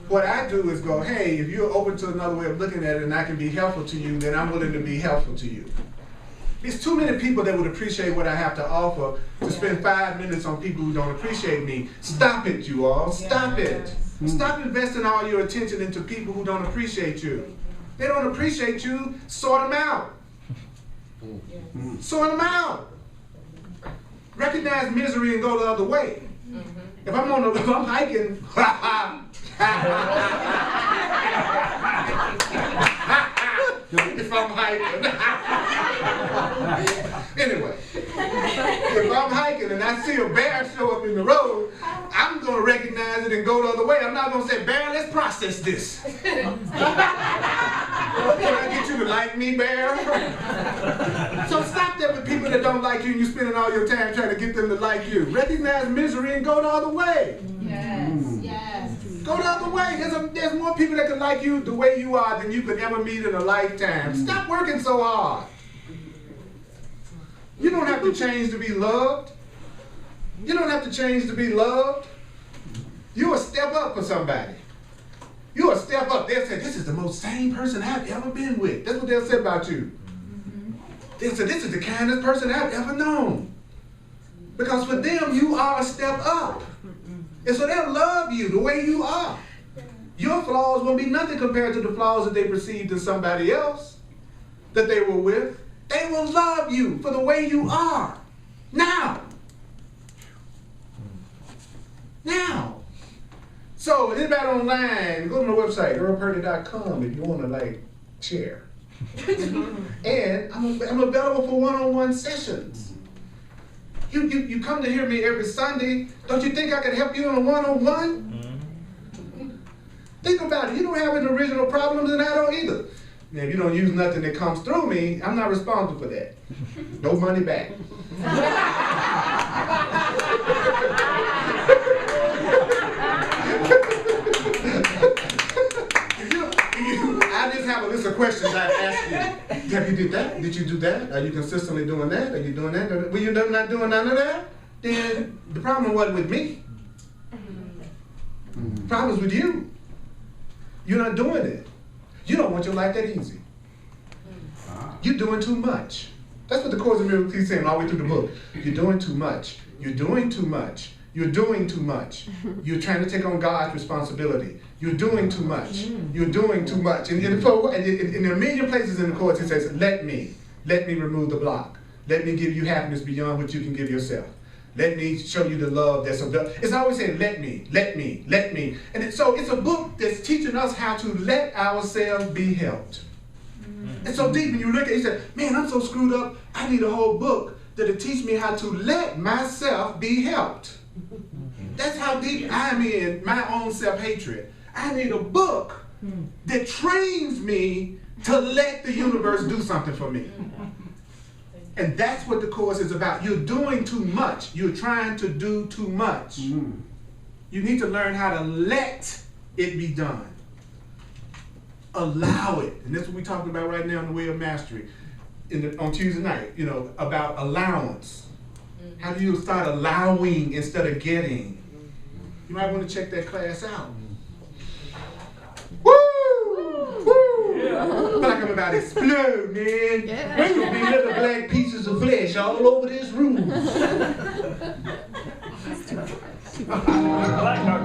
What I do is go, hey, if you're open to another way of looking at it and I can be helpful to you, then I'm willing to be helpful to you. There's too many people that would appreciate what I have to offer to spend 5 minutes on people who don't appreciate me. Stop it, you all. Stop it. Stop investing all your attention into people who don't appreciate you. They don't appreciate you, sort them out. Sort them out. Recognize misery and go the other way. If I'm hiking, if I'm hiking. Anyway, if I'm hiking and I see a bear show up in the road, I'm going to recognize it and go the other way. I'm not going to say, bear, let's process this. Can I get you to like me, bear? So stop that with people that don't like you and you're spending all your time trying to get them to like you. Recognize misery and go the other way. Yes, yes. Go the other way. There's more people that can like you the way you are than you could ever meet in a lifetime. Stop working so hard. You don't have to change to be loved. You don't have to change to be loved. You're a step up for somebody. You're a step up. They'll say, this is the most sane person I've ever been with. That's what they'll say about you. They say, this is the kindest person I've ever known. Because for them, you are a step up. And so they'll love you the way you are. Your flaws won't be nothing compared to the flaws that they perceived in somebody else that they were with. They will love you for the way you are. Now. So, anybody online, go to my website, earlpurdy.com, if you want to, share. And I'm available for one-on-one sessions. You come to hear me every Sunday. Don't you think I could help you on a one-on-one? Think about it. You don't have any original problems, and I don't either. Now, if you don't use nothing that comes through me, I'm not responsible for that. No money back. I just have a list of questions I ask you. Have you did that? Did you do that? Are you consistently doing that? Are you doing that? Well, you're not doing none of that? Then the problem wasn't with me. The problem's with you. You're not doing it. You don't want your life that easy. You're doing too much. That's what the Course in Miracles keeps saying all the way through the book. You're doing too much. You're doing too much. You're doing too much. You're trying to take on God's responsibility. You're doing too much. You're doing too much. And there are a million places in the Course it says, let me remove the block. Let me give you happiness beyond what you can give yourself. Let me show you the love that's available. It's always saying, let me. And so it's a book that's teaching us how to let ourselves be helped. And so deep when you look at it, you say, man, I'm so screwed up. I need a whole book that'll teach me how to let myself be helped. That's how deep I'm in my own self-hatred. I need a book that trains me to let the universe do something for me. And that's what the Course is about. You're doing too much. You're trying to do too much. You need to learn how to let it be done. Allow it. And that's what we're talking about right now in the Way of Mastery on Tuesday night, about allowance. How do you start allowing instead of getting? You might want to check that class out. Woo! Woo! Yeah. I feel like I'm about to explode, man. Yeah. There's going to be little black pieces of flesh all over this room. I like dark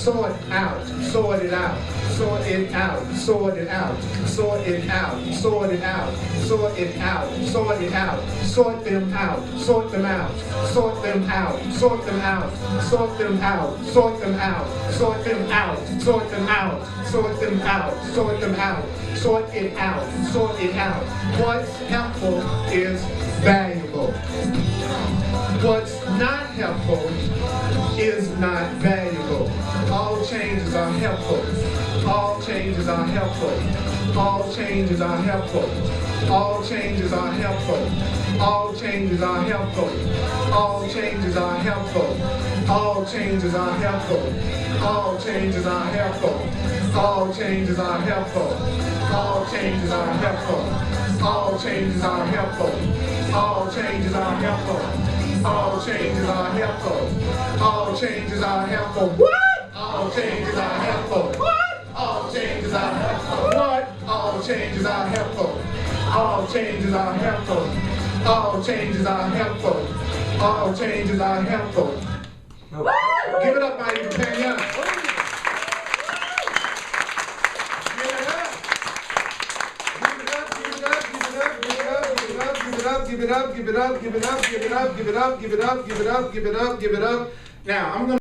Sort out, sort it out, sort it out, sort it out, sort it out, sort it out, sort it out, sort it out, sort them out, sort them out, sort them out, sort them out, sort them out, sort them out, sort them out, sort them out, sort them out, sort them out, sort it out, sort it out. What's helpful is valuable. What's not helpful is not valuable. All changes are helpful. All changes are helpful. All changes are helpful. All changes are helpful. All changes are helpful. All changes are helpful. All changes are helpful. All changes are helpful. All changes are helpful. All changes are helpful. All changes are helpful. All changes are helpful. All changes are helpful. All changes are helpful. What? All changes are helpful. What? All changes are helpful. What? All changes are helpful. All changes are helpful. All changes are helpful. All changes are helpful. Give it up, my companion. Give it up. Now I'm gonna